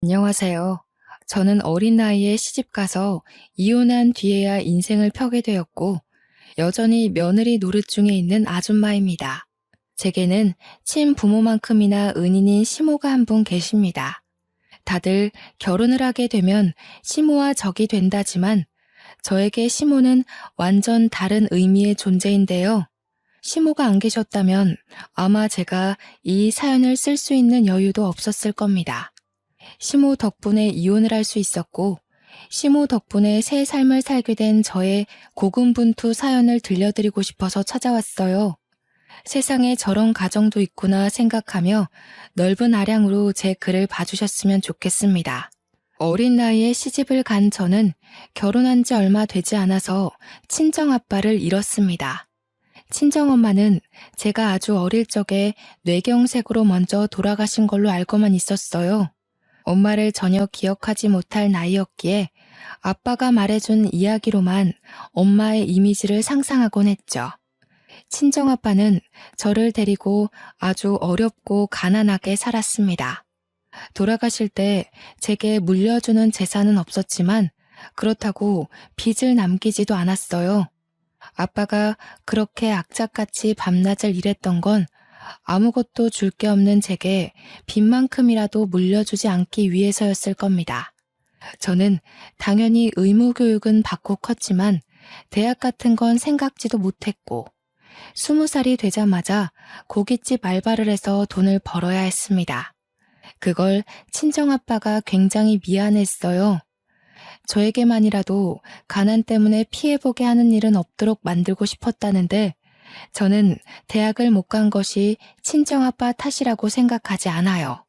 안녕하세요. 저는 어린 나이에 시집가서 이혼한 뒤에야 인생을 펴게 되었고, 여전히 며느리 노릇 중에 있는 아줌마입니다. 제게는 친부모만큼이나 은인인 시모가 한 분 계십니다. 다들 결혼을 하게 되면 시모와 적이 된다지만, 저에게 시모는 완전 다른 의미의 존재인데요. 시모가 안 계셨다면 아마 제가 이 사연을 쓸 수 있는 여유도 없었을 겁니다. 시모 덕분에 이혼을 할 수 있었고, 시모 덕분에 새 삶을 살게 된 저의 고군분투 사연을 들려드리고 싶어서 찾아왔어요. 세상에 저런 가정도 있구나 생각하며 넓은 아량으로 제 글을 봐주셨으면 좋겠습니다. 어린 나이에 시집을 간 저는 결혼한 지 얼마 되지 않아서 친정아빠를 잃었습니다. 친정엄마는 제가 아주 어릴 적에 뇌경색으로 먼저 돌아가신 걸로 알고만 있었어요. 엄마를 전혀 기억하지 못할 나이였기에 아빠가 말해준 이야기로만 엄마의 이미지를 상상하곤 했죠. 친정아빠는 저를 데리고 아주 어렵고 가난하게 살았습니다. 돌아가실 때 제게 물려주는 재산은 없었지만 그렇다고 빚을 남기지도 않았어요. 아빠가 그렇게 악착같이 밤낮을 일했던 건 아무것도 줄 게 없는 제게 빚만큼이라도 물려주지 않기 위해서였을 겁니다. 저는 당연히 의무교육은 받고 컸지만 대학 같은 건 생각지도 못했고 20살이 되자마자 고깃집 알바를 해서 돈을 벌어야 했습니다. 그걸 친정아빠가 굉장히 미안했어요. 저에게만이라도 가난 때문에 피해보게 하는 일은 없도록 만들고 싶었다는데 저는 대학을 못 간 것이 친정아빠 탓이라고 생각하지 않아요.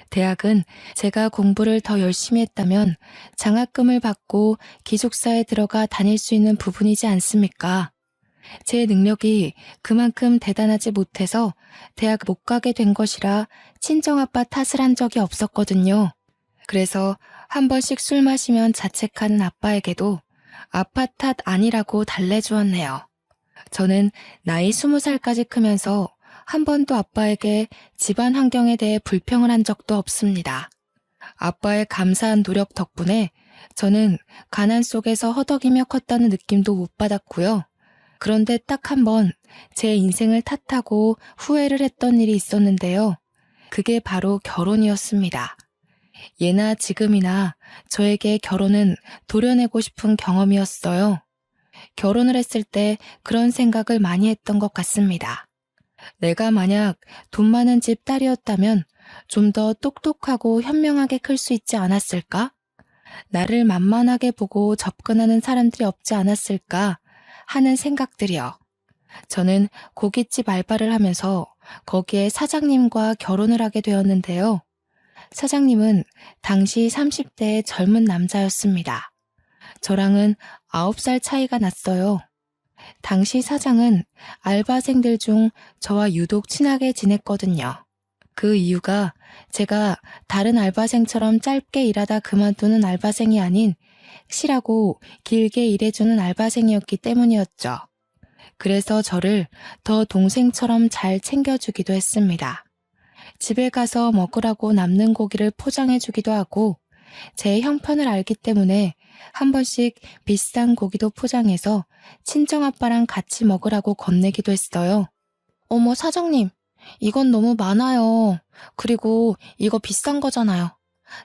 대학은 제가 공부를 더 열심히 했다면 장학금을 받고 기숙사에 들어가 다닐 수 있는 부분이지 않습니까? 제 능력이 그만큼 대단하지 못해서 대학 못 가게 된 것이라 친정아빠 탓을 한 적이 없었거든요. 그래서 한 번씩 술 마시면 자책하는 아빠에게도 아빠 탓 아니라고 달래주었네요. 저는 나이 20살까지 크면서 한 번도 아빠에게 집안 환경에 대해 불평을 한 적도 없습니다. 아빠의 감사한 노력 덕분에 저는 가난 속에서 허덕이며 컸다는 느낌도 못 받았고요. 그런데 딱 한 번 제 인생을 탓하고 후회를 했던 일이 있었는데요. 그게 바로 결혼이었습니다. 예나 지금이나 저에게 결혼은 도려내고 싶은 경험이었어요. 결혼을 했을 때 그런 생각을 많이 했던 것 같습니다. 내가 만약 돈 많은 집 딸이었다면 좀 더 똑똑하고 현명하게 클 수 있지 않았을까? 나를 만만하게 보고 접근하는 사람들이 없지 않았을까 하는 생각들이요. 저는 고깃집 알바를 하면서 거기에 사장님과 결혼을 하게 되었는데요. 사장님은 당시 30대의 젊은 남자였습니다. 저랑은 9살 차이가 났어요. 당시 사장은 알바생들 중 저와 유독 친하게 지냈거든요. 그 이유가 제가 다른 알바생처럼 짧게 일하다 그만두는 알바생이 아닌 실하고 길게 일해주는 알바생이었기 때문이었죠. 그래서 저를 더 동생처럼 잘 챙겨주기도 했습니다. 집에 가서 먹으라고 남는 고기를 포장해주기도 하고 제 형편을 알기 때문에 한 번씩 비싼 고기도 포장해서 친정아빠랑 같이 먹으라고 건네기도 했어요. 어머, 사장님, 이건 너무 많아요. 그리고 이거 비싼 거잖아요.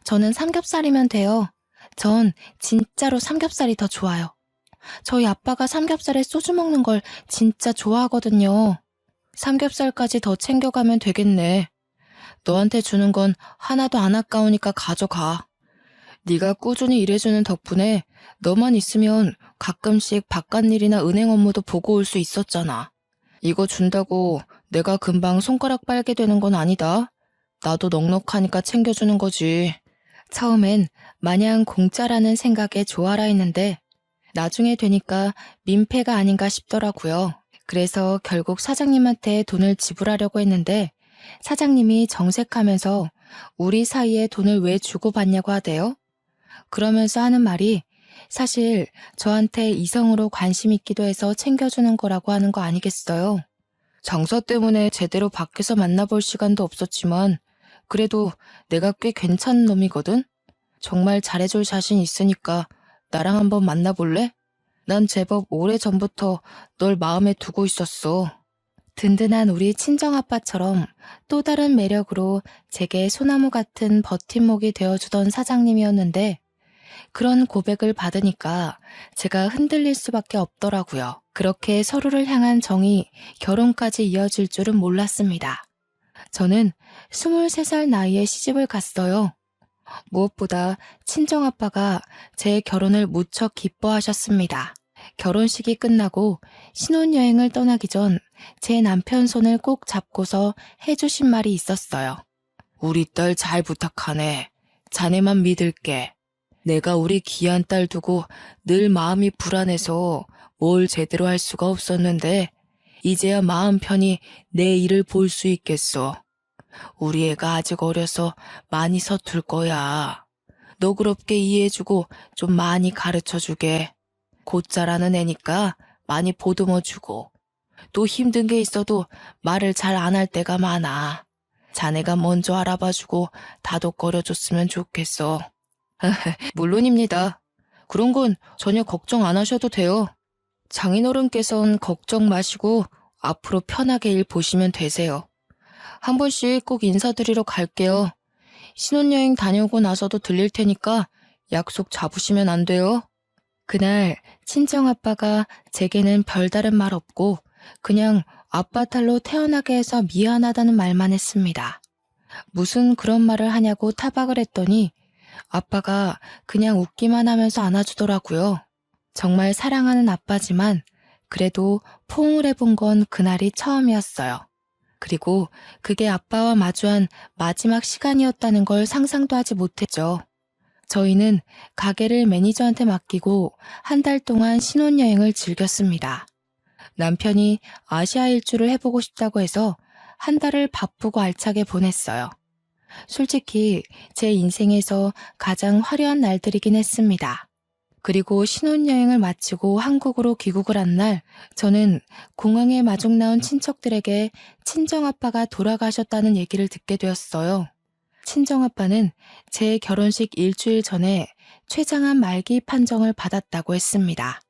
저는 삼겹살이면 돼요. 전 진짜로 삼겹살이 더 좋아요. 저희 아빠가 삼겹살에 소주 먹는 걸 진짜 좋아하거든요. 삼겹살까지 더 챙겨가면 되겠네. 너한테 주는 건 하나도 안 아까우니까 가져가. 네가 꾸준히 일해주는 덕분에 너만 있으면 가끔씩 바깥일이나 은행 업무도 보고 올 수 있었잖아. 이거 준다고 내가 금방 손가락 빨게 되는 건 아니다. 나도 넉넉하니까 챙겨주는 거지. 처음엔 마냥 공짜라는 생각에 좋아라 했는데 나중에 되니까 민폐가 아닌가 싶더라고요. 그래서 결국 사장님한테 돈을 지불하려고 했는데 사장님이 정색하면서 우리 사이에 돈을 왜 주고받냐고 하대요. 그러면서 하는 말이 사실 저한테 이성으로 관심 있기도 해서 챙겨주는 거라고 하는 거 아니겠어요? 장사 때문에 제대로 밖에서 만나볼 시간도 없었지만 그래도 내가 꽤 괜찮은 놈이거든? 정말 잘해줄 자신 있으니까 나랑 한번 만나볼래? 난 제법 오래전부터 널 마음에 두고 있었어. 든든한 우리 친정아빠처럼 또 다른 매력으로 제게 소나무 같은 버팀목이 되어주던 사장님이었는데 그런 고백을 받으니까 제가 흔들릴 수밖에 없더라고요. 그렇게 서로를 향한 정이 결혼까지 이어질 줄은 몰랐습니다. 저는 23살 나이에 시집을 갔어요. 무엇보다 친정아빠가 제 결혼을 무척 기뻐하셨습니다. 결혼식이 끝나고 신혼여행을 떠나기 전 제 남편 손을 꼭 잡고서 해주신 말이 있었어요. 우리 딸 잘 부탁하네. 자네만 믿을게. 내가 우리 귀한 딸 두고 늘 마음이 불안해서 뭘 제대로 할 수가 없었는데 이제야 마음 편히 내 일을 볼 수 있겠어. 우리 애가 아직 어려서 많이 서툴 거야. 너그럽게 이해해주고 좀 많이 가르쳐주게. 곧 자라는 애니까 많이 보듬어주고. 또 힘든 게 있어도 말을 잘 안 할 때가 많아. 자네가 먼저 알아봐주고 다독거려줬으면 좋겠어. 물론입니다. 그런 건 전혀 걱정 안 하셔도 돼요. 장인어른께선 걱정 마시고 앞으로 편하게 일 보시면 되세요. 한 번씩 꼭 인사드리러 갈게요. 신혼여행 다녀오고 나서도 들릴 테니까 약속 잡으시면 안 돼요? 그날 친정아빠가 제게는 별다른 말 없고 그냥 아빠 딸로 태어나게 해서 미안하다는 말만 했습니다. 무슨 그런 말을 하냐고 타박을 했더니 아빠가 그냥 웃기만 하면서 안아주더라고요. 정말 사랑하는 아빠지만 그래도 포옹을 해본 건 그날이 처음이었어요. 그리고 그게 아빠와 마주한 마지막 시간이었다는 걸 상상도 하지 못했죠. 저희는 가게를 매니저한테 맡기고 한 달 동안 신혼여행을 즐겼습니다. 남편이 아시아 일주를 해보고 싶다고 해서 한 달을 바쁘고 알차게 보냈어요. 솔직히 제 인생에서 가장 화려한 날들이긴 했습니다. 그리고 신혼여행을 마치고 한국으로 귀국을 한 날 저는 공항에 마중 나온 친척들에게 친정아빠가 돌아가셨다는 얘기를 듣게 되었어요. 친정아빠는 제 결혼식 일주일 전에 췌장암 말기 판정을 받았다고 했습니다.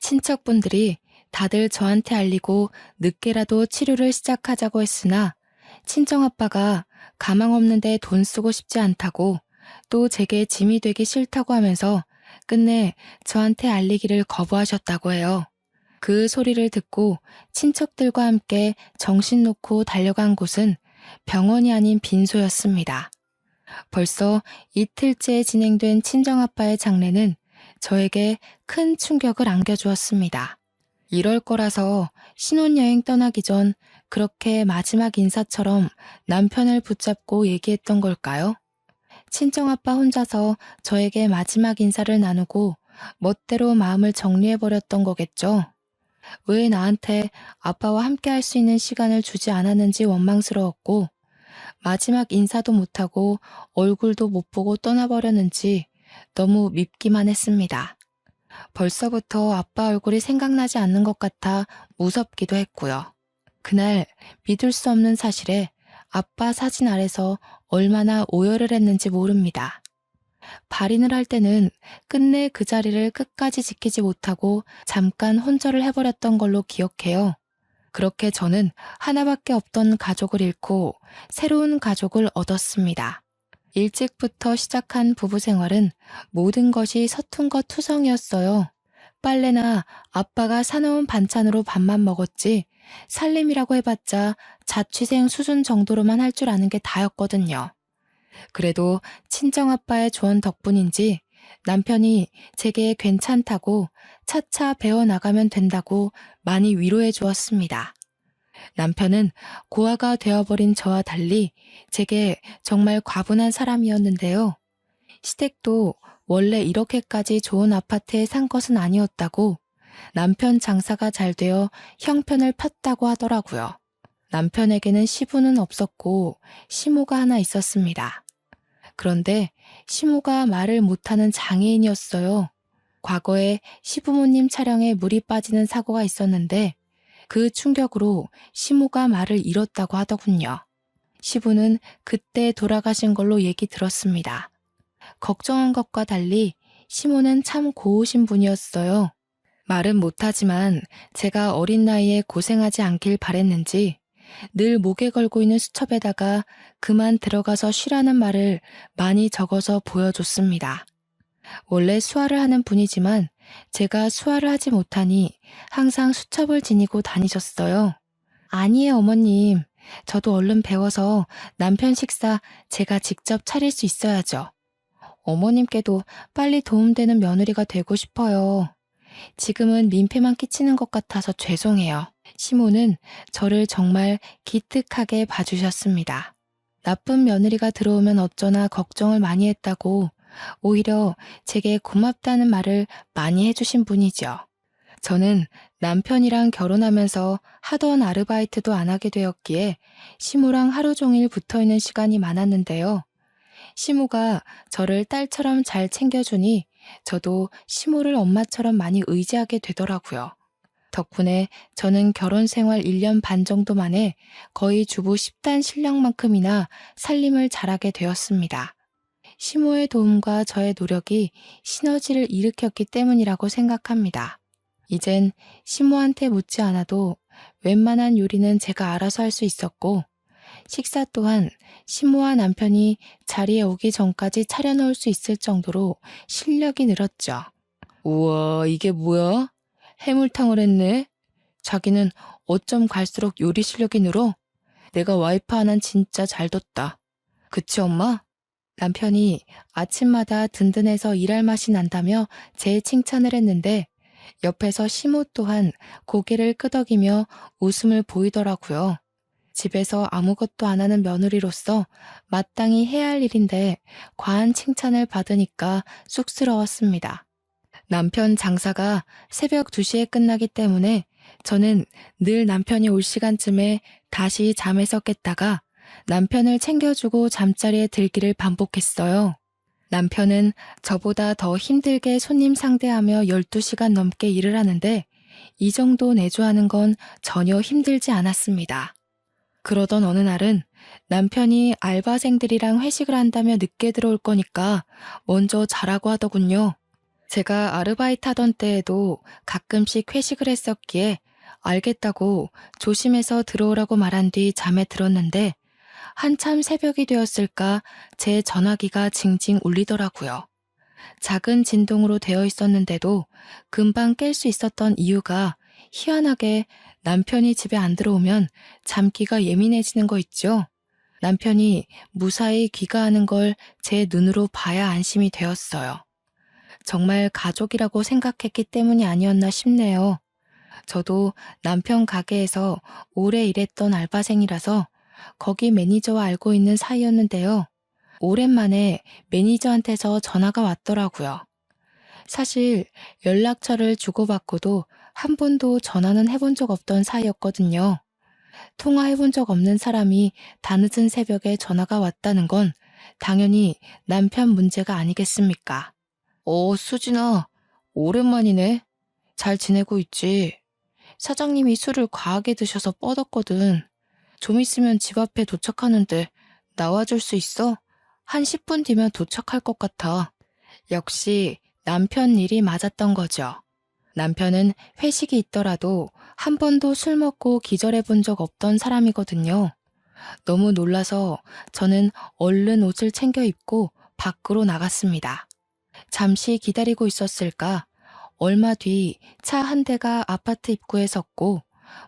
친척분들이 다들 저한테 알리고 늦게라도 치료를 시작하자고 했으나 친정아빠가 가망 없는데 돈 쓰고 싶지 않다고 또 제게 짐이 되기 싫다고 하면서 끝내 저한테 알리기를 거부하셨다고 해요. 그 소리를 듣고 친척들과 함께 정신 놓고 달려간 곳은 병원이 아닌 빈소였습니다. 벌써 이틀째 진행된 친정아빠의 장례는 저에게 큰 충격을 안겨주었습니다. 이럴 거라서 신혼여행 떠나기 전 그렇게 마지막 인사처럼 남편을 붙잡고 얘기했던 걸까요? 친정아빠 혼자서 저에게 마지막 인사를 나누고 멋대로 마음을 정리해버렸던 거겠죠? 왜 나한테 아빠와 함께 할 수 있는 시간을 주지 않았는지 원망스러웠고 마지막 인사도 못하고 얼굴도 못 보고 떠나버렸는지 너무 밉기만 했습니다. 벌써부터 아빠 얼굴이 생각나지 않는 것 같아 무섭기도 했고요. 그날 믿을 수 없는 사실에 아빠 사진 아래서 얼마나 오열을 했는지 모릅니다. 발인을 할 때는 끝내 그 자리를 끝까지 지키지 못하고 잠깐 혼절을 해버렸던 걸로 기억해요. 그렇게 저는 하나밖에 없던 가족을 잃고 새로운 가족을 얻었습니다. 일찍부터 시작한 부부 생활은 모든 것이 서툰 것 투성이었어요. 빨래나 아빠가 사놓은 반찬으로 밥만 먹었지 살림이라고 해봤자 자취생 수준 정도로만 할 줄 아는 게 다였거든요. 그래도 친정아빠의 조언 덕분인지 남편이 제게 괜찮다고 차차 배워나가면 된다고 많이 위로해 주었습니다. 남편은 고아가 되어버린 저와 달리 제게 정말 과분한 사람이었는데요. 시댁도 원래 이렇게까지 좋은 아파트에 산 것은 아니었다고 남편 장사가 잘 되어 형편을 폈다고 하더라고요. 남편에게는 시부는 없었고 시모가 하나 있었습니다. 그런데 시모가 말을 못하는 장애인이었어요. 과거에 시부모님 차량에 물이 빠지는 사고가 있었는데 그 충격으로 시모가 말을 잃었다고 하더군요. 시부는 그때 돌아가신 걸로 얘기 들었습니다. 걱정한 것과 달리 시모는 참 고우신 분이었어요. 말은 못하지만 제가 어린 나이에 고생하지 않길 바랬는지 늘 목에 걸고 있는 수첩에다가 그만 들어가서 쉬라는 말을 많이 적어서 보여줬습니다. 원래 수화를 하는 분이지만 제가 수화를 하지 못하니 항상 수첩을 지니고 다니셨어요. 아니에요, 어머님. 저도 얼른 배워서 남편 식사 제가 직접 차릴 수 있어야죠. 어머님께도 빨리 도움되는 며느리가 되고 싶어요. 지금은 민폐만 끼치는 것 같아서 죄송해요. 시모는 저를 정말 기특하게 봐주셨습니다. 나쁜 며느리가 들어오면 어쩌나 걱정을 많이 했다고 오히려 제게 고맙다는 말을 많이 해주신 분이죠. 저는 남편이랑 결혼하면서 하던 아르바이트도 안 하게 되었기에 시모랑 하루 종일 붙어있는 시간이 많았는데요. 시모가 저를 딸처럼 잘 챙겨주니 저도 시모를 엄마처럼 많이 의지하게 되더라고요. 덕분에 저는 결혼 생활 1년 반 정도 만에 거의 주부 10단 신랑만큼이나 살림을 잘하게 되었습니다. 시모의 도움과 저의 노력이 시너지를 일으켰기 때문이라고 생각합니다. 이젠 시모한테 묻지 않아도 웬만한 요리는 제가 알아서 할 수 있었고 식사 또한 시모와 남편이 자리에 오기 전까지 차려놓을 수 있을 정도로 실력이 늘었죠. 우와, 이게 뭐야? 해물탕을 했네? 자기는 어쩜 갈수록 요리 실력이 늘어? 내가 와이프 하나는 진짜 잘 뒀다. 그치, 엄마? 남편이 아침마다 든든해서 일할 맛이 난다며 제 칭찬을 했는데 옆에서 시모 또한 고개를 끄덕이며 웃음을 보이더라고요. 집에서 아무것도 안 하는 며느리로서 마땅히 해야 할 일인데 과한 칭찬을 받으니까 쑥스러웠습니다. 남편 장사가 새벽 2시에 끝나기 때문에 저는 늘 남편이 올 시간쯤에 다시 잠에서 깼다가 남편을 챙겨주고 잠자리에 들기를 반복했어요. 남편은 저보다 더 힘들게 손님 상대하며 12시간 넘게 일을 하는데 이 정도 내조하는 건 전혀 힘들지 않았습니다. 그러던 어느 날은 남편이 알바생들이랑 회식을 한다며 늦게 들어올 거니까 먼저 자라고 하더군요. 제가 아르바이트 하던 때에도 가끔씩 회식을 했었기에 알겠다고 조심해서 들어오라고 말한 뒤 잠에 들었는데 한참 새벽이 되었을까 제 전화기가 징징 울리더라고요. 작은 진동으로 되어 있었는데도 금방 깰 수 있었던 이유가 희한하게 남편이 집에 안 들어오면 잠기가 예민해지는 거 있죠? 남편이 무사히 귀가하는 걸 제 눈으로 봐야 안심이 되었어요. 정말 가족이라고 생각했기 때문이 아니었나 싶네요. 저도 남편 가게에서 오래 일했던 알바생이라서 거기 매니저와 알고 있는 사이였는데요. 오랜만에 매니저한테서 전화가 왔더라고요. 사실 연락처를 주고받고도 한 번도 전화는 해본 적 없던 사이였거든요. 통화해본 적 없는 사람이 다늦은 새벽에 전화가 왔다는 건 당연히 남편 문제가 아니겠습니까? 수진아, 오랜만이네. 잘 지내고 있지? 사장님이 술을 과하게 드셔서 뻗었거든. 좀 있으면 집 앞에 도착하는데 나와줄 수 있어? 한 10분 뒤면 도착할 것 같아. 역시 남편 일이 맞았던 거죠. 남편은 회식이 있더라도 한 번도 술 먹고 기절해 본 적 없던 사람이거든요. 너무 놀라서 저는 얼른 옷을 챙겨 입고 밖으로 나갔습니다. 잠시 기다리고 있었을까? 얼마 뒤 차 한 대가 아파트 입구에 섰고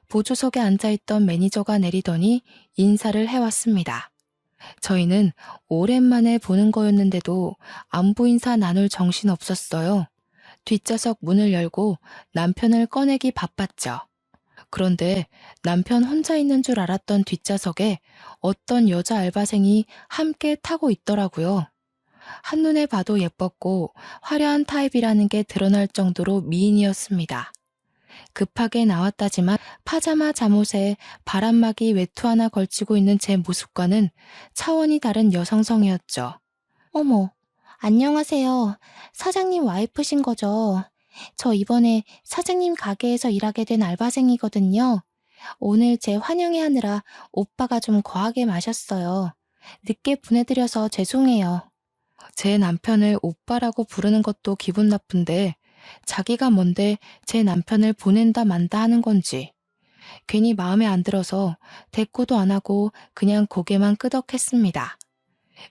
보조석에 앉아있던 매니저가 내리더니 인사를 해왔습니다. 저희는 오랜만에 보는 거였는데도 안부 인사 나눌 정신 없었어요. 뒷좌석 문을 열고 남편을 꺼내기 바빴죠. 그런데 남편 혼자 있는 줄 알았던 뒷좌석에 어떤 여자 알바생이 함께 타고 있더라고요. 한눈에 봐도 예뻤고 화려한 타입이라는 게 드러날 정도로 미인이었습니다. 급하게 나왔다지만 파자마 잠옷에 바람막이 외투 하나 걸치고 있는 제 모습과는 차원이 다른 여성성이었죠. 어머, 안녕하세요. 사장님 와이프신 거죠? 저 이번에 사장님 가게에서 일하게 된 알바생이거든요. 오늘 제 환영회 하느라 오빠가 좀 거하게 마셨어요. 늦게 보내드려서 죄송해요. 제 남편을 오빠라고 부르는 것도 기분 나쁜데 자기가 뭔데 제 남편을 보낸다 만다 하는 건지 괜히 마음에 안 들어서 대꾸도 안 하고 그냥 고개만 끄덕했습니다.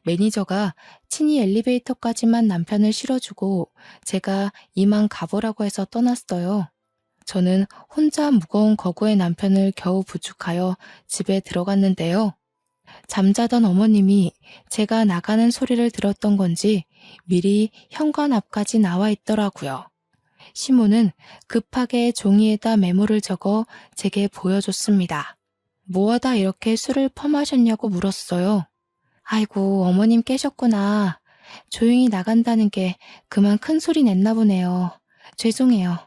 매니저가 친히 엘리베이터까지만 남편을 실어주고 제가 이만 가보라고 해서 떠났어요. 저는 혼자 무거운 거구의 남편을 겨우 부축하여 집에 들어갔는데요. 잠자던 어머님이 제가 나가는 소리를 들었던 건지 미리 현관 앞까지 나와 있더라고요. 시모는 급하게 종이에다 메모를 적어 제게 보여줬습니다. 뭐하다 이렇게 술을 퍼마셨냐고 물었어요. 아이고, 어머님 깨셨구나. 조용히 나간다는 게 그만 큰 소리 냈나 보네요. 죄송해요.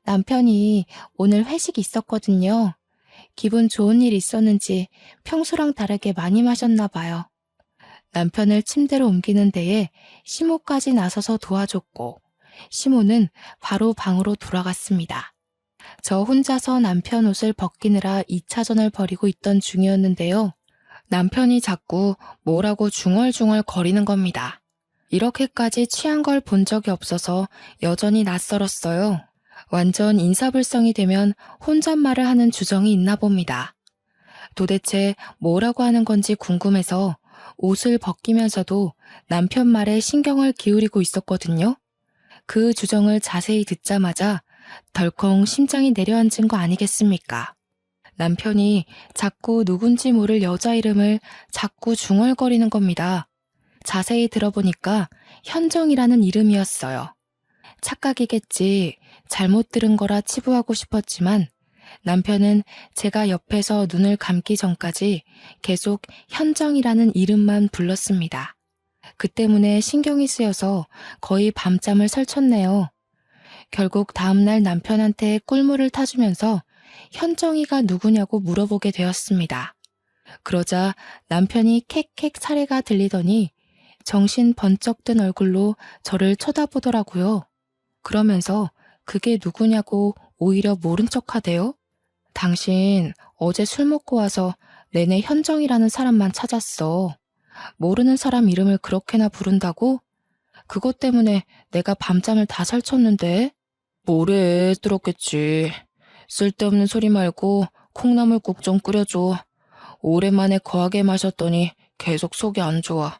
남편이 오늘 회식 있었거든요. 기분 좋은 일 있었는지 평소랑 다르게 많이 마셨나 봐요. 남편을 침대로 옮기는 데에 시모까지 나서서 도와줬고 시모는 바로 방으로 돌아갔습니다. 저 혼자서 남편 옷을 벗기느라 2차전을 벌이고 있던 중이었는데요. 남편이 자꾸 뭐라고 중얼중얼 거리는 겁니다. 이렇게까지 취한 걸 본 적이 없어서 여전히 낯설었어요. 완전 인사불성이 되면 혼잣말을 하는 주정이 있나 봅니다. 도대체 뭐라고 하는 건지 궁금해서 옷을 벗기면서도 남편 말에 신경을 기울이고 있었거든요. 그 주정을 자세히 듣자마자 덜컹 심장이 내려앉은 거 아니겠습니까? 남편이 자꾸 누군지 모를 여자 이름을 자꾸 중얼거리는 겁니다. 자세히 들어보니까 현정이라는 이름이었어요. 착각이겠지, 잘못 들은 거라 치부하고 싶었지만 남편은 제가 옆에서 눈을 감기 전까지 계속 현정이라는 이름만 불렀습니다. 그 때문에 신경이 쓰여서 거의 밤잠을 설쳤네요. 결국 다음날 남편한테 꿀물을 타주면서 현정이가 누구냐고 물어보게 되었습니다. 그러자 남편이 캑캑 사례가 들리더니 정신 번쩍 든 얼굴로 저를 쳐다보더라고요. 그러면서 그게 누구냐고 오히려 모른 척하대요. 당신 어제 술 먹고 와서 내내 현정이라는 사람만 찾았어. 모르는 사람 이름을 그렇게나 부른다고? 그것 때문에 내가 밤잠을 다 설쳤는데? 뭐래, 들었겠지. 쓸데없는 소리 말고 콩나물국 좀 끓여줘. 오랜만에 거하게 마셨더니 계속 속이 안 좋아.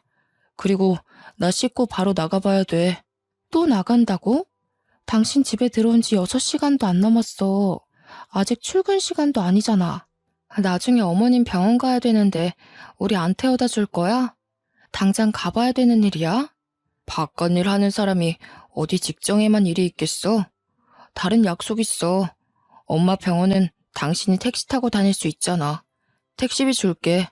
그리고 나 씻고 바로 나가봐야 돼. 또 나간다고? 당신 집에 들어온 지 6시간도 안 넘었어. 아직 출근 시간도 아니잖아. 나중에 어머님 병원 가야 되는데 우리 안 태워다 줄 거야? 당장 가봐야 되는 일이야? 바깥 일 하는 사람이 어디 직장에만 일이 있겠어? 다른 약속 있어. 엄마 병원은 당신이 택시 타고 다닐 수 있잖아. 택시비 줄게.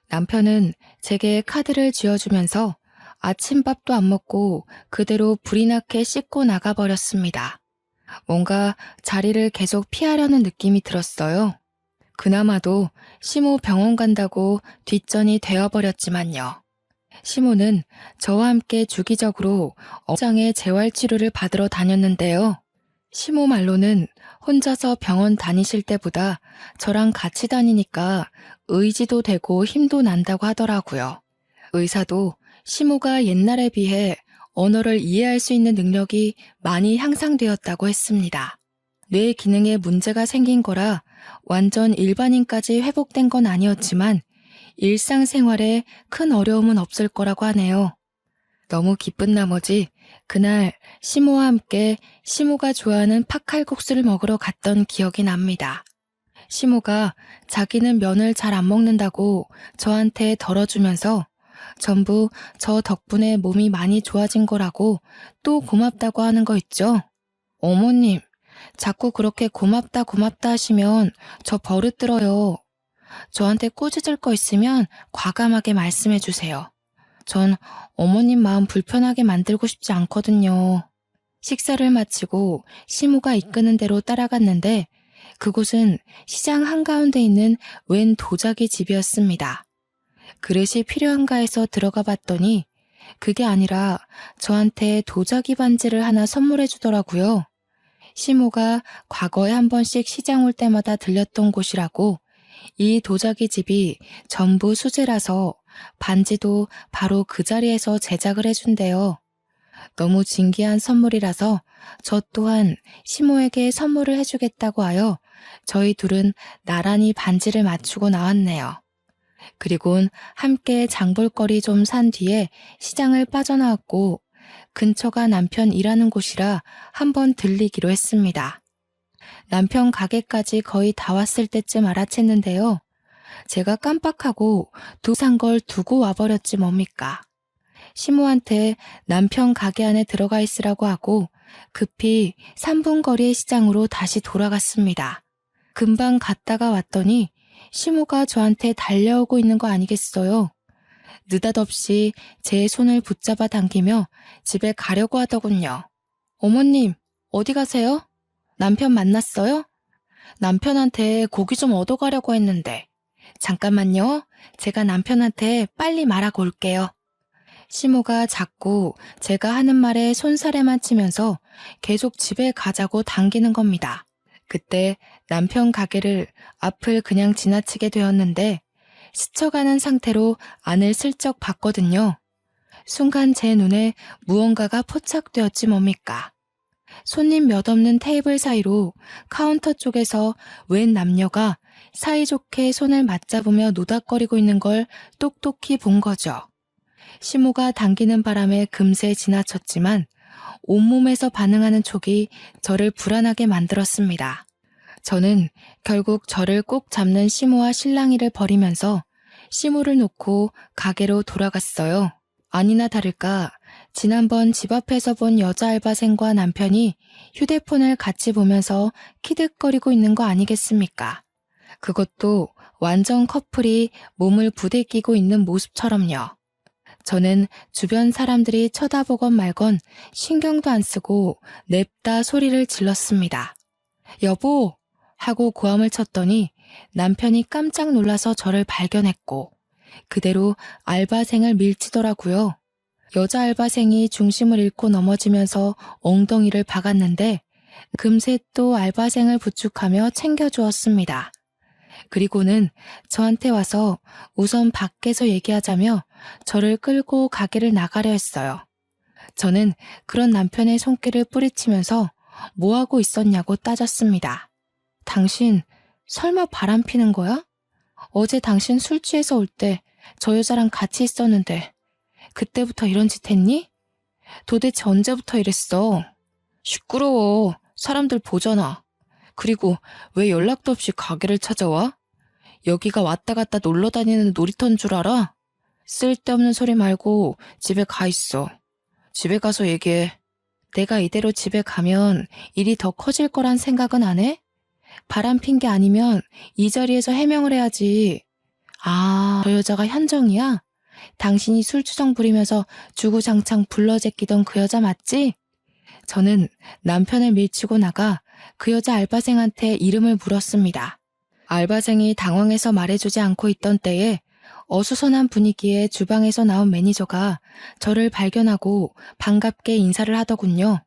남편은 제게 카드를 쥐어주면서 아침밥도 안 먹고 그대로 불이 나게 씻고 나가버렸습니다. 뭔가 자리를 계속 피하려는 느낌이 들었어요. 그나마도 시모 병원 간다고 뒷전이 되어버렸지만요. 시모는 저와 함께 주기적으로 어장의 재활치료를 받으러 다녔는데요. 시모 말로는 혼자서 병원 다니실 때보다 저랑 같이 다니니까 의지도 되고 힘도 난다고 하더라고요. 의사도 시모가 옛날에 비해 언어를 이해할 수 있는 능력이 많이 향상되었다고 했습니다. 뇌 기능에 문제가 생긴 거라 완전 일반인까지 회복된 건 아니었지만 일상생활에 큰 어려움은 없을 거라고 하네요. 너무 기쁜 나머지 그날 시모와 함께 시모가 좋아하는 팥칼국수를 먹으러 갔던 기억이 납니다. 시모가 자기는 면을 잘 안 먹는다고 저한테 덜어주면서 전부 저 덕분에 몸이 많이 좋아진 거라고 또 고맙다고 하는 거 있죠? 어머님, 자꾸 그렇게 고맙다 고맙다 하시면 저 버릇 들어요. 저한테 꾸짖을 거 있으면 과감하게 말씀해 주세요. 전 어머님 마음 불편하게 만들고 싶지 않거든요. 식사를 마치고 시모가 이끄는 대로 따라갔는데 그곳은 시장 한가운데 있는 웬 도자기 집이었습니다. 그릇이 필요한가 해서 들어가 봤더니 그게 아니라 저한테 도자기 반지를 하나 선물해 주더라고요. 시모가 과거에 한 번씩 시장 올 때마다 들렸던 곳이라고. 이 도자기 집이 전부 수제라서 반지도 바로 그 자리에서 제작을 해준대요. 너무 진귀한 선물이라서 저 또한 시모에게 선물을 해주겠다고 하여 저희 둘은 나란히 반지를 맞추고 나왔네요. 그리곤 함께 장볼거리 좀 산 뒤에 시장을 빠져나왔고 근처가 남편 일하는 곳이라 한번 들리기로 했습니다. 남편 가게까지 거의 다 왔을 때쯤 알아챘는데요. 제가 깜빡하고 산 걸 두고 와버렸지 뭡니까. 시모한테 남편 가게 안에 들어가 있으라고 하고 급히 3분 거리의 시장으로 다시 돌아갔습니다. 금방 갔다가 왔더니 시모가 저한테 달려오고 있는 거 아니겠어요? 느닷없이 제 손을 붙잡아 당기며 집에 가려고 하더군요. 어머님, 어디 가세요? 남편 만났어요? 남편한테 고기 좀 얻어가려고 했는데. 잠깐만요. 제가 남편한테 빨리 말하고 올게요. 시모가 자꾸 제가 하는 말에 손사래만 치면서 계속 집에 가자고 당기는 겁니다. 그때 남편 가게를 앞을 그냥 지나치게 되었는데 스쳐가는 상태로 안을 슬쩍 봤거든요. 순간 제 눈에 무언가가 포착되었지 뭡니까. 손님 몇 없는 테이블 사이로 카운터 쪽에서 웬 남녀가 사이좋게 손을 맞잡으며 노닥거리고 있는 걸 똑똑히 본 거죠. 시모가 당기는 바람에 금세 지나쳤지만 온몸에서 반응하는 촉이 저를 불안하게 만들었습니다. 저는 결국 저를 꼭 잡는 시모와 실랑이를 벌이면서 시모를 놓고 가게로 돌아갔어요. 아니나 다를까 지난번 집 앞에서 본 여자 알바생과 남편이 휴대폰을 같이 보면서 키득거리고 있는 거 아니겠습니까? 그것도 완전 커플이 몸을 부대끼고 있는 모습처럼요. 저는 주변 사람들이 쳐다보건 말건 신경도 안 쓰고 냅다 소리를 질렀습니다. 여보! 하고 고함을 쳤더니 남편이 깜짝 놀라서 저를 발견했고 그대로 알바생을 밀치더라고요. 여자 알바생이 중심을 잃고 넘어지면서 엉덩이를 박았는데 금세 또 알바생을 부축하며 챙겨주었습니다. 그리고는 저한테 와서 우선 밖에서 얘기하자며 저를 끌고 가게를 나가려 했어요. 저는 그런 남편의 손길을 뿌리치면서 뭐하고 있었냐고 따졌습니다. 당신 설마 바람 피는 거야? 어제 당신 술 취해서 올 때 저 여자랑 같이 있었는데 그때부터 이런 짓 했니? 도대체 언제부터 이랬어? 시끄러워. 사람들 보잖아. 그리고 왜 연락도 없이 가게를 찾아와? 여기가 왔다 갔다 놀러 다니는 놀이터인 줄 알아? 쓸데없는 소리 말고 집에 가 있어. 집에 가서 얘기해. 내가 이대로 집에 가면 일이 더 커질 거란 생각은 안 해? 바람 핀 게 아니면 이 자리에서 해명을 해야지. 아, 저 여자가 현정이야? 당신이 술주정 부리면서 주구장창 불러제끼던 그 여자 맞지? 저는 남편을 밀치고 나가 그 여자 알바생한테 이름을 물었습니다. 알바생이 당황해서 말해주지 않고 있던 때에 어수선한 분위기에 주방에서 나온 매니저가 저를 발견하고 반갑게 인사를 하더군요.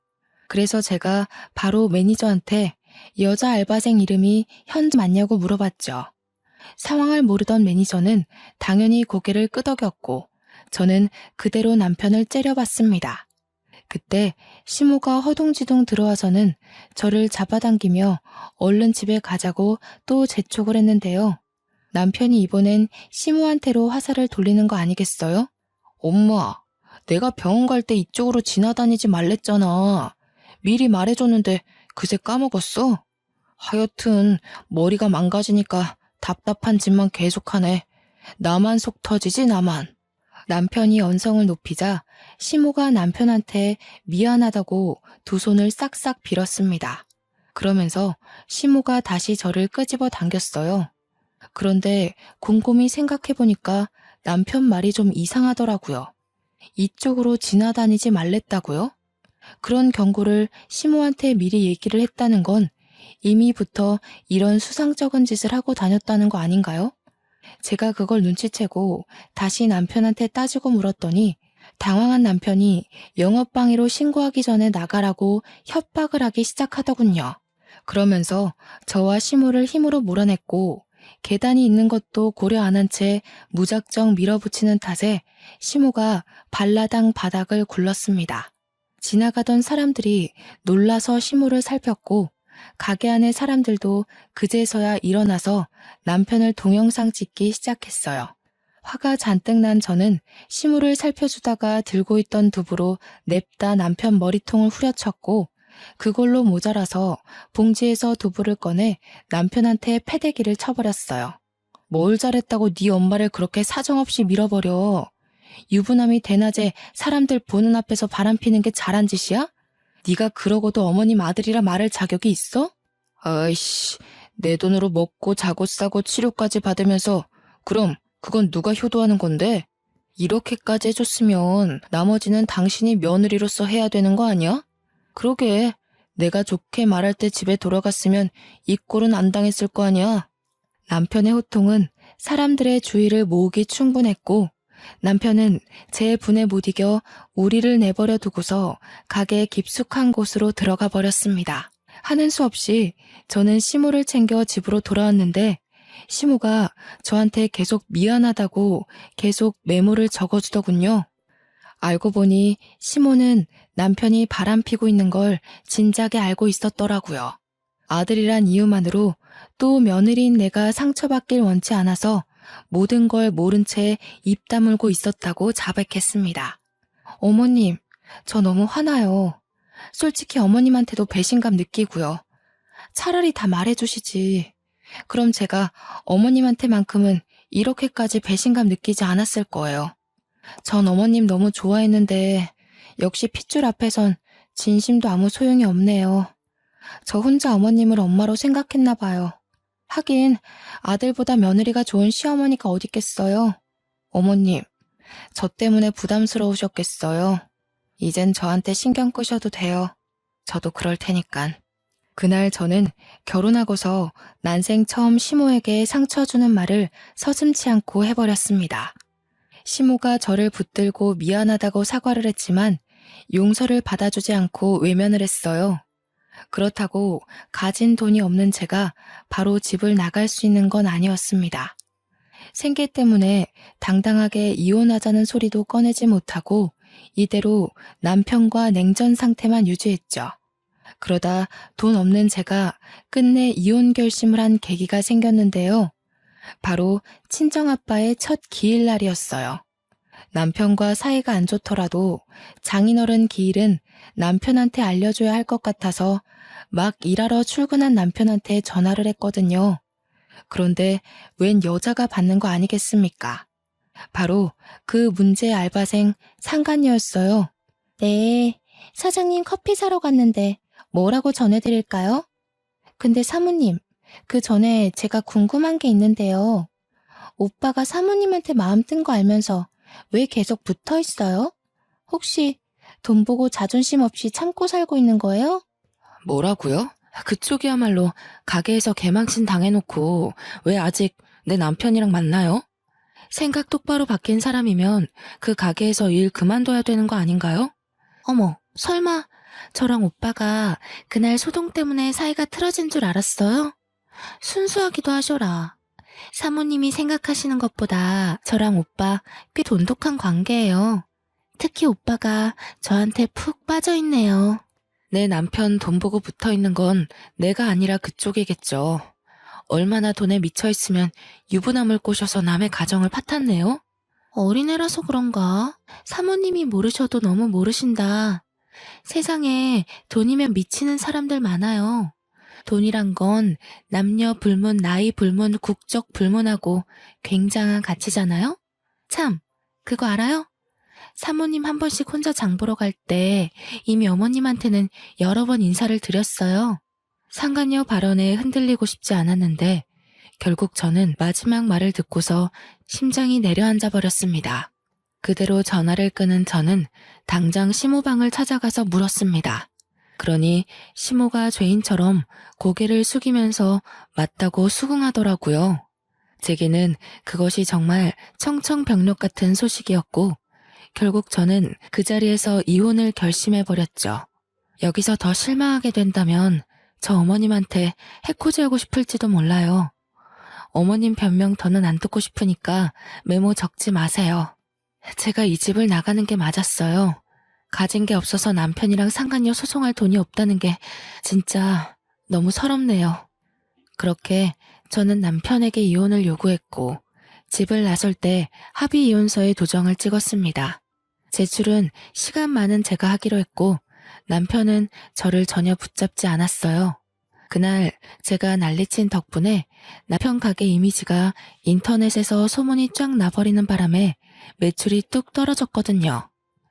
그래서 제가 바로 매니저한테 여자 알바생 이름이 현정 맞냐고 물어봤죠. 상황을 모르던 매니저는 당연히 고개를 끄덕였고 저는 그대로 남편을 째려봤습니다. 그때 시모가 허둥지둥 들어와서는 저를 잡아당기며 얼른 집에 가자고 또 재촉을 했는데요. 남편이 이번엔 시모한테로 화살을 돌리는 거 아니겠어요? 엄마, 내가 병원 갈 때 이쪽으로 지나다니지 말랬잖아. 미리 말해줬는데 그새 까먹었어? 하여튼 머리가 망가지니까 답답한 짓만 계속하네. 나만 속 터지지 나만. 남편이 언성을 높이자 시모가 남편한테 미안하다고 두 손을 싹싹 빌었습니다. 그러면서 시모가 다시 저를 끄집어 당겼어요. 그런데 곰곰이 생각해보니까 남편 말이 좀 이상하더라고요. 이쪽으로 지나다니지 말랬다고요? 그런 경고를 시모한테 미리 얘기를 했다는 건 이미부터 이런 수상쩍은 짓을 하고 다녔다는 거 아닌가요? 제가 그걸 눈치채고 다시 남편한테 따지고 물었더니 당황한 남편이 영업방해로 신고하기 전에 나가라고 협박을 하기 시작하더군요. 그러면서 저와 시모를 힘으로 몰아냈고 계단이 있는 것도 고려 안 한 채 무작정 밀어붙이는 탓에 시모가 발라당 바닥을 굴렀습니다. 지나가던 사람들이 놀라서 시모를 살폈고 가게 안의 사람들도 그제서야 일어나서 남편을 동영상 찍기 시작했어요. 화가 잔뜩 난 저는 시모를 살펴주다가 들고 있던 두부로 냅다 남편 머리통을 후려쳤고 그걸로 모자라서 봉지에서 두부를 꺼내 남편한테 패대기를 쳐버렸어요. 뭘 잘했다고 네 엄마를 그렇게 사정없이 밀어버려. 유부남이 대낮에 사람들 보는 앞에서 바람피는 게 잘한 짓이야? 네가 그러고도 어머님 아들이라 말할 자격이 있어? 아이씨, 내 돈으로 먹고 자고 싸고 치료까지 받으면서 그럼 그건 누가 효도하는 건데? 이렇게까지 해줬으면 나머지는 당신이 며느리로서 해야 되는 거 아니야? 그러게, 내가 좋게 말할 때 집에 돌아갔으면 이 꼴은 안 당했을 거 아니야? 남편의 호통은 사람들의 주의를 모으기 충분했고 남편은 제 분에 못 이겨 우리를 내버려 두고서 가게 깊숙한 곳으로 들어가 버렸습니다. 하는 수 없이 저는 시모를 챙겨 집으로 돌아왔는데 시모가 저한테 계속 미안하다고 계속 메모를 적어주더군요. 알고 보니 시모는 남편이 바람피고 있는 걸 진작에 알고 있었더라고요. 아들이란 이유만으로 또 며느리인 내가 상처받길 원치 않아서 모든 걸 모른 채 입 다물고 있었다고 자백했습니다. 어머님, 저 너무 화나요. 솔직히 어머님한테도 배신감 느끼고요. 차라리 다 말해주시지. 그럼 제가 어머님한테만큼은 이렇게까지 배신감 느끼지 않았을 거예요. 전 어머님 너무 좋아했는데 역시 핏줄 앞에선 진심도 아무 소용이 없네요. 저 혼자 어머님을 엄마로 생각했나 봐요. 하긴 아들보다 며느리가 좋은 시어머니가 어딨겠어요. 어머님, 저 때문에 부담스러우셨겠어요. 이젠 저한테 신경 끄셔도 돼요. 저도 그럴 테니깐. 그날 저는 결혼하고서 난생 처음 시모에게 상처 주는 말을 서슴지 않고 해버렸습니다. 시모가 저를 붙들고 미안하다고 사과를 했지만 용서를 받아주지 않고 외면을 했어요. 그렇다고 가진 돈이 없는 제가 바로 집을 나갈 수 있는 건 아니었습니다. 생계 때문에 당당하게 이혼하자는 소리도 꺼내지 못하고 이대로 남편과 냉전 상태만 유지했죠. 그러다 돈 없는 제가 끝내 이혼 결심을 한 계기가 생겼는데요. 바로 친정아빠의 첫 기일날이었어요. 남편과 사이가 안 좋더라도 장인어른 기일은 남편한테 알려줘야 할 것 같아서 막 일하러 출근한 남편한테 전화를 했거든요. 그런데 웬 여자가 받는 거 아니겠습니까? 바로 그 문제의 알바생 상간녀였어요. 네, 사장님 커피 사러 갔는데 뭐라고 전해드릴까요? 근데 사모님, 그 전에 제가 궁금한 게 있는데요. 오빠가 사모님한테 마음 뜬 거 알면서 왜 계속 붙어 있어요? 혹시 돈 보고 자존심 없이 참고 살고 있는 거예요? 뭐라고요? 그쪽이야말로 가게에서 개망신 당해놓고 왜 아직 내 남편이랑 만나요? 생각 똑바로 바뀐 사람이면 그 가게에서 일 그만둬야 되는 거 아닌가요? 어머, 설마 저랑 오빠가 그날 소동 때문에 사이가 틀어진 줄 알았어요? 순수하기도 하셔라. 사모님이 생각하시는 것보다 저랑 오빠 꽤 돈독한 관계예요. 특히 오빠가 저한테 푹 빠져있네요. 내 남편 돈 보고 붙어있는 건 내가 아니라 그쪽이겠죠. 얼마나 돈에 미쳐있으면 유부남을 꼬셔서 남의 가정을 파탄내요? 어린애라서 그런가? 사모님이 모르셔도 너무 모르신다. 세상에 돈이면 미치는 사람들 많아요. 돈이란 건 남녀 불문, 나이 불문, 국적 불문하고 굉장한 가치잖아요? 참, 그거 알아요? 사모님 한 번씩 혼자 장 보러 갈 때 이미 어머님한테는 여러 번 인사를 드렸어요. 상간녀 발언에 흔들리고 싶지 않았는데 결국 저는 마지막 말을 듣고서 심장이 내려앉아 버렸습니다. 그대로 전화를 끊은 저는 당장 시모방을 찾아가서 물었습니다. 그러니 시모가 죄인처럼 고개를 숙이면서 맞다고 수긍하더라고요. 제게는 그것이 정말 청천벽력 같은 소식이었고 결국 저는 그 자리에서 이혼을 결심해버렸죠. 여기서 더 실망하게 된다면 저 어머님한테 해코지하고 싶을지도 몰라요. 어머님 변명 더는 안 듣고 싶으니까 메모 적지 마세요. 제가 이 집을 나가는 게 맞았어요. 가진 게 없어서 남편이랑 상간녀 소송할 돈이 없다는 게 진짜 너무 서럽네요. 그렇게 저는 남편에게 이혼을 요구했고 집을 나설 때 합의 이혼서에 도장을 찍었습니다. 제출은 시간 많은 제가 하기로 했고 남편은 저를 전혀 붙잡지 않았어요. 그날 제가 난리친 덕분에 남편 가게 이미지가 인터넷에서 소문이 쫙 나버리는 바람에 매출이 뚝 떨어졌거든요.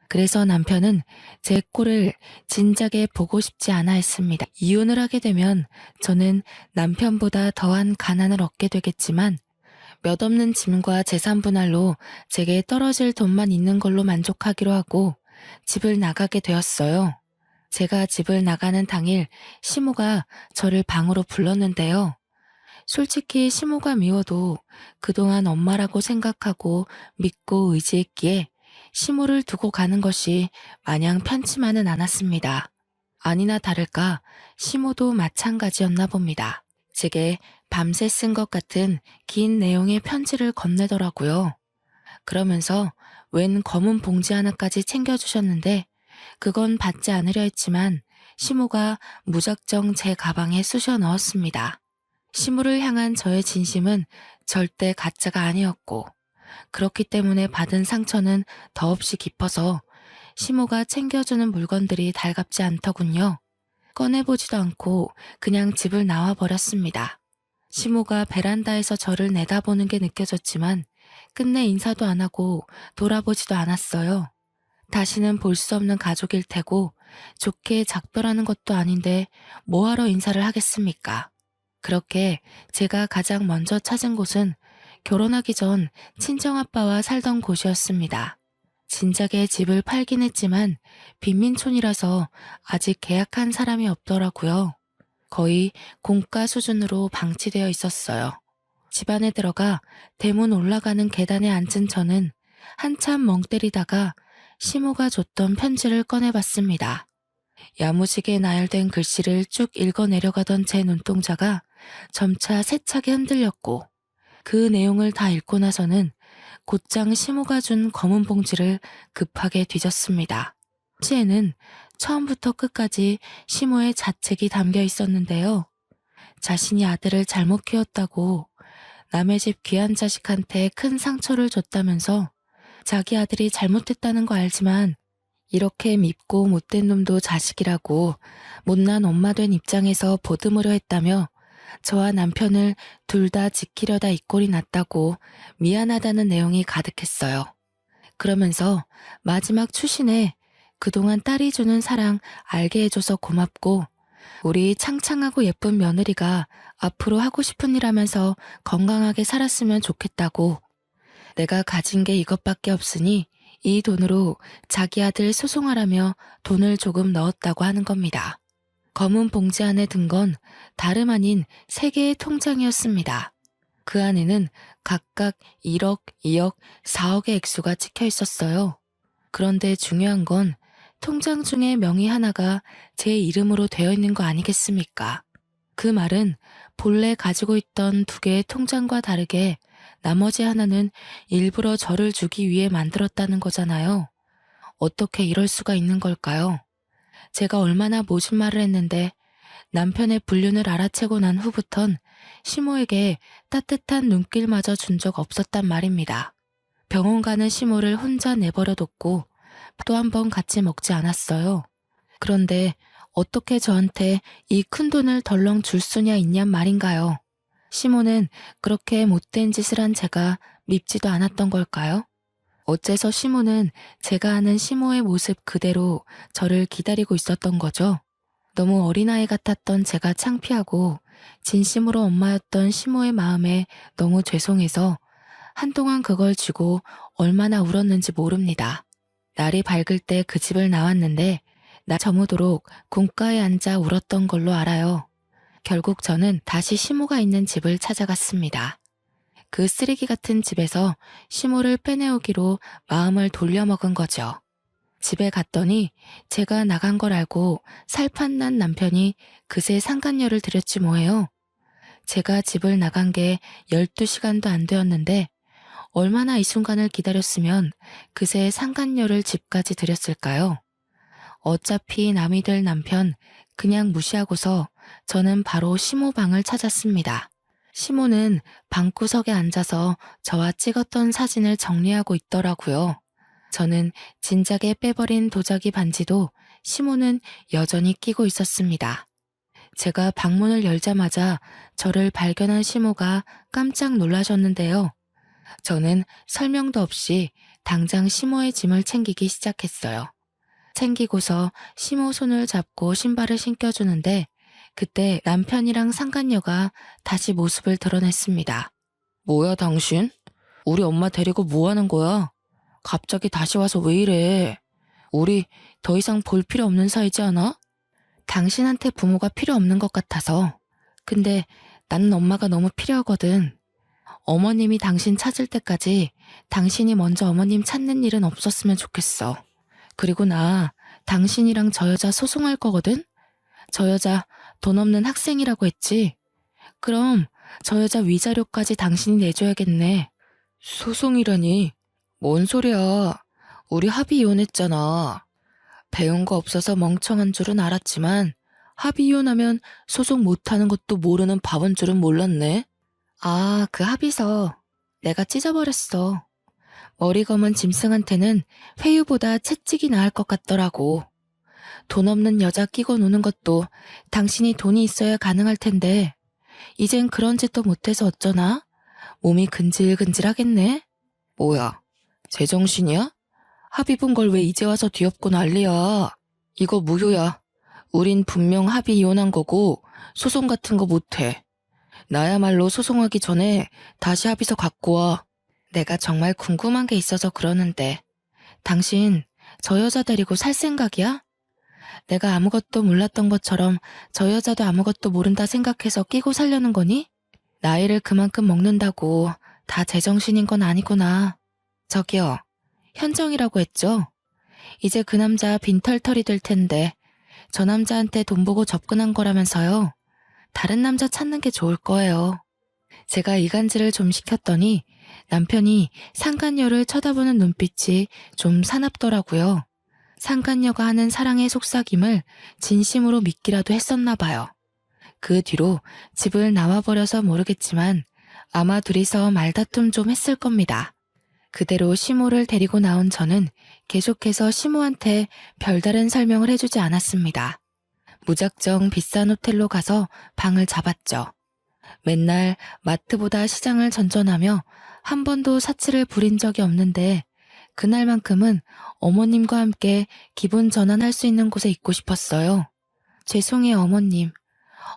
그래서 남편은 제 꼴을 진작에 보고 싶지 않아 했습니다. 이혼을 하게 되면 저는 남편보다 더한 가난을 얻게 되겠지만 몇 없는 짐과 재산 분할로 제게 떨어질 돈만 있는 걸로 만족하기로 하고 집을 나가게 되었어요. 제가 집을 나가는 당일 시모가 저를 방으로 불렀는데요. 솔직히 시모가 미워도 그동안 엄마라고 생각하고 믿고 의지했기에 시모를 두고 가는 것이 마냥 편치만은 않았습니다. 아니나 다를까 시모도 마찬가지였나 봅니다. 제게 밤새 쓴 것 같은 긴 내용의 편지를 건네더라고요. 그러면서 웬 검은 봉지 하나까지 챙겨주셨는데 그건 받지 않으려 했지만 시모가 무작정 제 가방에 쑤셔 넣었습니다. 시모를 향한 저의 진심은 절대 가짜가 아니었고 그렇기 때문에 받은 상처는 더없이 깊어서 시모가 챙겨주는 물건들이 달갑지 않더군요. 꺼내보지도 않고 그냥 집을 나와버렸습니다. 시모가 베란다에서 저를 내다보는 게 느껴졌지만 끝내 인사도 안 하고 돌아보지도 않았어요. 다시는 볼 수 없는 가족일 테고 좋게 작별하는 것도 아닌데 뭐하러 인사를 하겠습니까? 그렇게 제가 가장 먼저 찾은 곳은 결혼하기 전 친정아빠와 살던 곳이었습니다. 진작에 집을 팔긴 했지만 빈민촌이라서 아직 계약한 사람이 없더라고요. 거의 공가 수준으로 방치되어 있었어요. 집 안에 들어가 대문 올라가는 계단에 앉은 저는 한참 멍 때리다가 시모가 줬던 편지를 꺼내봤습니다. 야무지게 나열된 글씨를 쭉 읽어내려가던 제 눈동자가 점차 세차게 흔들렸고 그 내용을 다 읽고 나서는 곧장 시모가 준 검은 봉지를 급하게 뒤졌습니다. 편지에는 처음부터 끝까지 시모의 자책이 담겨 있었는데요. 자신이 아들을 잘못 키웠다고 남의 집 귀한 자식한테 큰 상처를 줬다면서 자기 아들이 잘못했다는 거 알지만 이렇게 밉고 못된 놈도 자식이라고 못난 엄마 된 입장에서 보듬으려 했다며 저와 남편을 둘 다 지키려다 이 꼴이 났다고 미안하다는 내용이 가득했어요. 그러면서 마지막 추신에 그동안 딸이 주는 사랑 알게 해줘서 고맙고 우리 창창하고 예쁜 며느리가 앞으로 하고 싶은 일 하면서 건강하게 살았으면 좋겠다고 내가 가진 게 이것밖에 없으니 이 돈으로 자기 아들 소송하라며 돈을 조금 넣었다고 하는 겁니다. 검은 봉지 안에 든 건 다름 아닌 3개의 통장이었습니다. 그 안에는 각각 1억, 2억, 4억의 액수가 찍혀 있었어요. 그런데 중요한 건 통장 중에 명의 하나가 제 이름으로 되어 있는 거 아니겠습니까? 그 말은 본래 가지고 있던 2개의 통장과 다르게 나머지 하나는 일부러 저를 주기 위해 만들었다는 거잖아요. 어떻게 이럴 수가 있는 걸까요? 제가 얼마나 모진 말을 했는데 남편의 불륜을 알아채고 난 후부턴 시모에게 따뜻한 눈길마저 준 적 없었단 말입니다. 병원 가는 시모를 혼자 내버려뒀고 또 한 번 같이 먹지 않았어요. 그런데 어떻게 저한테 이 큰 돈을 덜렁 줄 수냐 있냔 말인가요? 시모는 그렇게 못된 짓을 한 제가 밉지도 않았던 걸까요? 어째서 시모는 제가 아는 시모의 모습 그대로 저를 기다리고 있었던 거죠? 너무 어린아이 같았던 제가 창피하고 진심으로 엄마였던 시모의 마음에 너무 죄송해서 한동안 그걸 쥐고 얼마나 울었는지 모릅니다. 날이 밝을 때 그 집을 나왔는데 나 저무도록 공가에 앉아 울었던 걸로 알아요. 결국 저는 다시 시모가 있는 집을 찾아갔습니다. 그 쓰레기 같은 집에서 시모를 빼내오기로 마음을 돌려먹은 거죠. 집에 갔더니 제가 나간 걸 알고 살판난 남편이 그새 상간녀를 들였지 뭐예요. 제가 집을 나간 게 12시간도 안 되었는데 얼마나 이 순간을 기다렸으면 그새 상간녀를 집까지 들였을까요? 어차피 남이 될 남편 그냥 무시하고서 저는 바로 시모 방을 찾았습니다. 시모는 방구석에 앉아서 저와 찍었던 사진을 정리하고 있더라고요. 저는 진작에 빼버린 도자기 반지도 시모는 여전히 끼고 있었습니다. 제가 방문을 열자마자 저를 발견한 시모가 깜짝 놀라셨는데요. 저는 설명도 없이 당장 시모의 짐을 챙기기 시작했어요. 챙기고서 시모 손을 잡고 신발을 신겨주는데 그때 남편이랑 상간녀가 다시 모습을 드러냈습니다. 뭐야 당신? 우리 엄마 데리고 뭐 하는 거야? 갑자기 다시 와서 왜 이래? 우리 더 이상 볼 필요 없는 사이지 않아? 당신한테 부모가 필요 없는 것 같아서. 근데 나는 엄마가 너무 필요하거든. 어머님이 당신 찾을 때까지 당신이 먼저 어머님 찾는 일은 없었으면 좋겠어. 그리고 나 당신이랑 저 여자 소송할 거거든? 저 여자 돈 없는 학생이라고 했지? 그럼 저 여자 위자료까지 당신이 내줘야겠네. 소송이라니? 뭔 소리야. 우리 합의 이혼했잖아. 배운 거 없어서 멍청한 줄은 알았지만 합의 이혼하면 소송 못하는 것도 모르는 바본 줄은 몰랐네. 아, 그 합의서 내가 찢어버렸어. 머리 검은 짐승한테는 회유보다 채찍이 나을 것 같더라고. 돈 없는 여자 끼고 노는 것도 당신이 돈이 있어야 가능할 텐데 이젠 그런 짓도 못해서 어쩌나? 몸이 근질근질하겠네? 뭐야, 제정신이야? 합의 본 걸 왜 이제 와서 뒤엎고 난리야. 이거 무효야. 우린 분명 합의 이혼한 거고 소송 같은 거 못해. 나야말로 소송하기 전에 다시 합의서 갖고 와. 내가 정말 궁금한 게 있어서 그러는데 당신 저 여자 데리고 살 생각이야? 내가 아무것도 몰랐던 것처럼 저 여자도 아무것도 모른다 생각해서 끼고 살려는 거니? 나이를 그만큼 먹는다고 다 제정신인 건 아니구나. 저기요, 현정이라고 했죠? 이제 그 남자 빈털털이 될 텐데 저 남자한테 돈 보고 접근한 거라면서요. 다른 남자 찾는 게 좋을 거예요. 제가 이간질을 좀 시켰더니 남편이 상간녀를 쳐다보는 눈빛이 좀 사납더라고요. 상간녀가 하는 사랑의 속삭임을 진심으로 믿기라도 했었나 봐요. 그 뒤로 집을 나와버려서 모르겠지만 아마 둘이서 말다툼 좀 했을 겁니다. 그대로 시모를 데리고 나온 저는 계속해서 시모한테 별다른 설명을 해주지 않았습니다. 무작정 비싼 호텔로 가서 방을 잡았죠. 맨날 마트보다 시장을 전전하며 한 번도 사치를 부린 적이 없는데 그날만큼은 어머님과 함께 기분 전환할 수 있는 곳에 있고 싶었어요. 죄송해요, 어머님.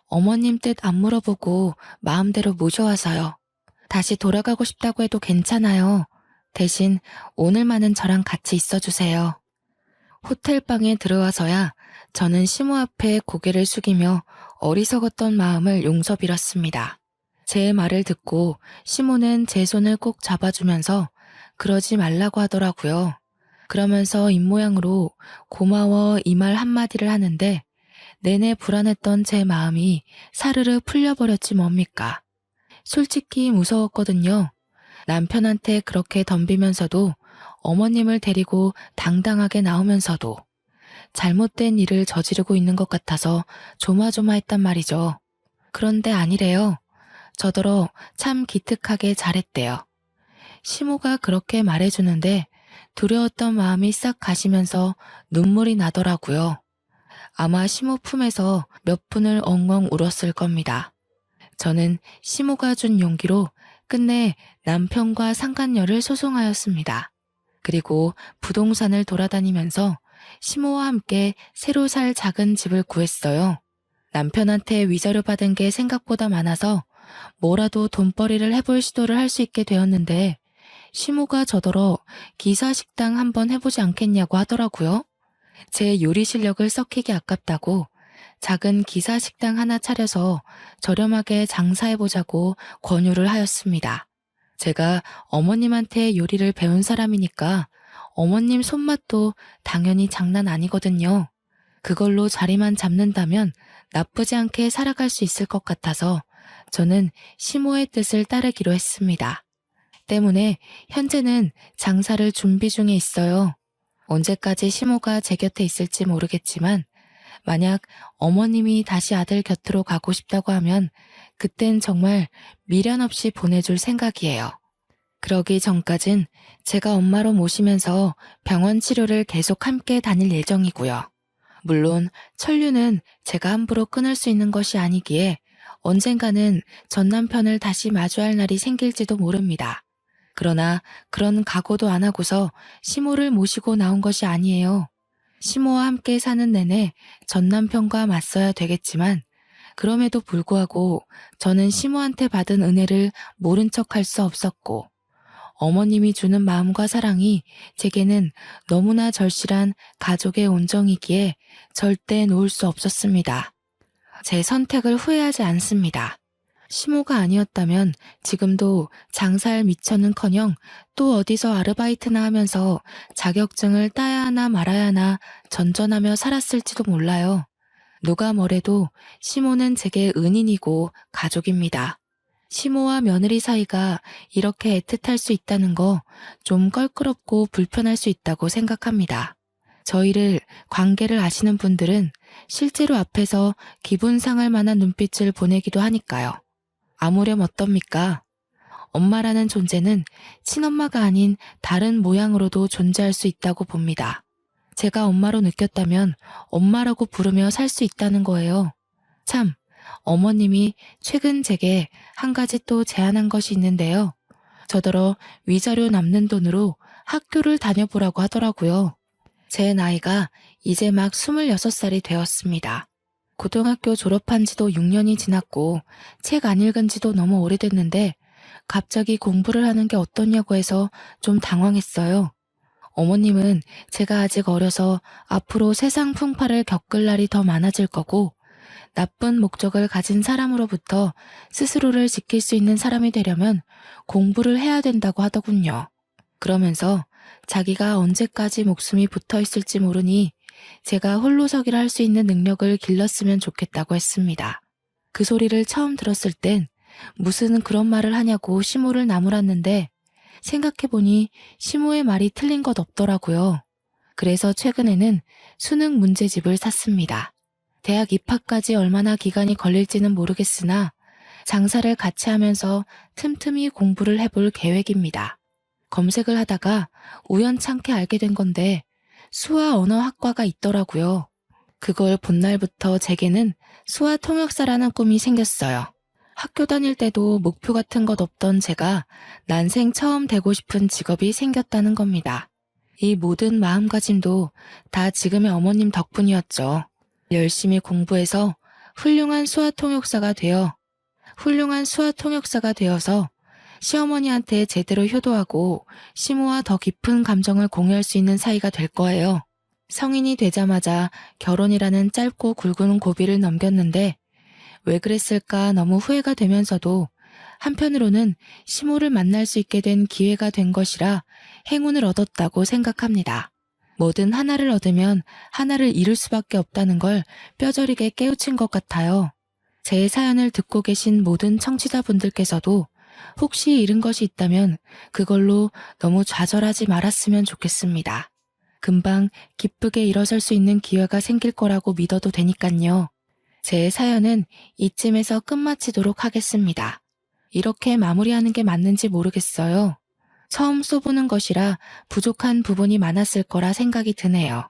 어머님 뜻 안 물어보고 마음대로 모셔와서요. 다시 돌아가고 싶다고 해도 괜찮아요. 대신 오늘만은 저랑 같이 있어주세요. 호텔방에 들어와서야 저는 시모 앞에 고개를 숙이며 어리석었던 마음을 용서 빌었습니다. 제 말을 듣고 시모는 제 손을 꼭 잡아주면서 그러지 말라고 하더라고요. 그러면서 입모양으로 고마워 이 말 한마디를 하는데 내내 불안했던 제 마음이 사르르 풀려버렸지 뭡니까. 솔직히 무서웠거든요. 남편한테 그렇게 덤비면서도 어머님을 데리고 당당하게 나오면서도 잘못된 일을 저지르고 있는 것 같아서 조마조마했단 말이죠. 그런데 아니래요. 저더러 참 기특하게 잘했대요. 시모가 그렇게 말해주는데 두려웠던 마음이 싹 가시면서 눈물이 나더라고요. 아마 시모 품에서 몇 분을 엉엉 울었을 겁니다. 저는 시모가 준 용기로 끝내 남편과 상간녀를 소송하였습니다. 그리고 부동산을 돌아다니면서 시모와 함께 새로 살 작은 집을 구했어요. 남편한테 위자료 받은 게 생각보다 많아서 뭐라도 돈벌이를 해볼 시도를 할 수 있게 되었는데 시모가 저더러 기사식당 한번 해보지 않겠냐고 하더라고요. 제 요리 실력을 썩히기 아깝다고 작은 기사식당 하나 차려서 저렴하게 장사해보자고 권유를 하였습니다. 제가 어머님한테 요리를 배운 사람이니까 어머님 손맛도 당연히 장난 아니거든요. 그걸로 자리만 잡는다면 나쁘지 않게 살아갈 수 있을 것 같아서 저는 시모의 뜻을 따르기로 했습니다. 때문에 현재는 장사를 준비 중에 있어요. 언제까지 시모가 제 곁에 있을지 모르겠지만 만약 어머님이 다시 아들 곁으로 가고 싶다고 하면 그땐 정말 미련 없이 보내줄 생각이에요. 그러기 전까진 제가 엄마로 모시면서 병원 치료를 계속 함께 다닐 예정이고요. 물론 천류는 제가 함부로 끊을 수 있는 것이 아니기에 언젠가는 전 남편을 다시 마주할 날이 생길지도 모릅니다. 그러나 그런 각오도 안 하고서 시모를 모시고 나온 것이 아니에요. 시모와 함께 사는 내내 전 남편과 맞서야 되겠지만 그럼에도 불구하고 저는 시모한테 받은 은혜를 모른 척할 수 없었고 어머님이 주는 마음과 사랑이 제게는 너무나 절실한 가족의 온정이기에 절대 놓을 수 없었습니다. 제 선택을 후회하지 않습니다. 시모가 아니었다면 지금도 장사할 미천은커녕 또 어디서 아르바이트나 하면서 자격증을 따야 하나 말아야 하나 전전하며 살았을지도 몰라요. 누가 뭐래도 시모는 제게 은인이고 가족입니다. 시모와 며느리 사이가 이렇게 애틋할 수 있다는 거 좀 껄끄럽고 불편할 수 있다고 생각합니다. 저희를 관계를 아시는 분들은 실제로 앞에서 기분 상할 만한 눈빛을 보내기도 하니까요. 아무렴 어떻습니까? 엄마라는 존재는 친엄마가 아닌 다른 모양으로도 존재할 수 있다고 봅니다. 제가 엄마로 느꼈다면 엄마라고 부르며 살 수 있다는 거예요. 참, 어머님이 최근 제게 한 가지 또 제안한 것이 있는데요. 저더러 위자료 남는 돈으로 학교를 다녀보라고 하더라고요. 제 나이가 이제 막 26살이 되었습니다. 고등학교 졸업한 지도 6년이 지났고 책 안 읽은 지도 너무 오래됐는데 갑자기 공부를 하는 게 어떠냐고 해서 좀 당황했어요. 어머님은 제가 아직 어려서 앞으로 세상 풍파를 겪을 날이 더 많아질 거고 나쁜 목적을 가진 사람으로부터 스스로를 지킬 수 있는 사람이 되려면 공부를 해야 된다고 하더군요. 그러면서 자기가 언제까지 목숨이 붙어 있을지 모르니 제가 홀로서기를 할 수 있는 능력을 길렀으면 좋겠다고 했습니다. 그 소리를 처음 들었을 땐 무슨 그런 말을 하냐고 시모를 나무랐는데 생각해보니 시모의 말이 틀린 것 없더라고요. 그래서 최근에는 수능 문제집을 샀습니다. 대학 입학까지 얼마나 기간이 걸릴지는 모르겠으나 장사를 같이 하면서 틈틈이 공부를 해볼 계획입니다. 검색을 하다가 우연찮게 알게 된 건데 수화 언어학과가 있더라고요. 그걸 본 날부터 제게는 수화 통역사라는 꿈이 생겼어요. 학교 다닐 때도 목표 같은 것 없던 제가 난생 처음 되고 싶은 직업이 생겼다는 겁니다. 이 모든 마음가짐도 다 지금의 어머님 덕분이었죠. 열심히 공부해서 훌륭한 수화 통역사가 되어서 시어머니한테 제대로 효도하고 시모와 더 깊은 감정을 공유할 수 있는 사이가 될 거예요. 성인이 되자마자 결혼이라는 짧고 굵은 고비를 넘겼는데 왜 그랬을까 너무 후회가 되면서도 한편으로는 시모를 만날 수 있게 된 기회가 된 것이라 행운을 얻었다고 생각합니다. 뭐든 하나를 얻으면 하나를 잃을 수밖에 없다는 걸 뼈저리게 깨우친 것 같아요. 제 사연을 듣고 계신 모든 청취자분들께서도 혹시 잃은 것이 있다면 그걸로 너무 좌절하지 말았으면 좋겠습니다. 금방 기쁘게 일어설 수 있는 기회가 생길 거라고 믿어도 되니깐요. 제 사연은 이쯤에서 끝마치도록 하겠습니다. 이렇게 마무리하는 게 맞는지 모르겠어요. 처음 써보는 것이라 부족한 부분이 많았을 거라 생각이 드네요.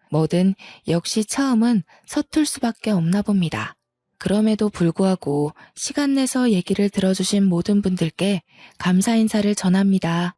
뭐든 역시 처음은 서툴 수밖에 없나 봅니다. 그럼에도 불구하고 시간 내서 얘기를 들어주신 모든 분들께 감사 인사를 전합니다.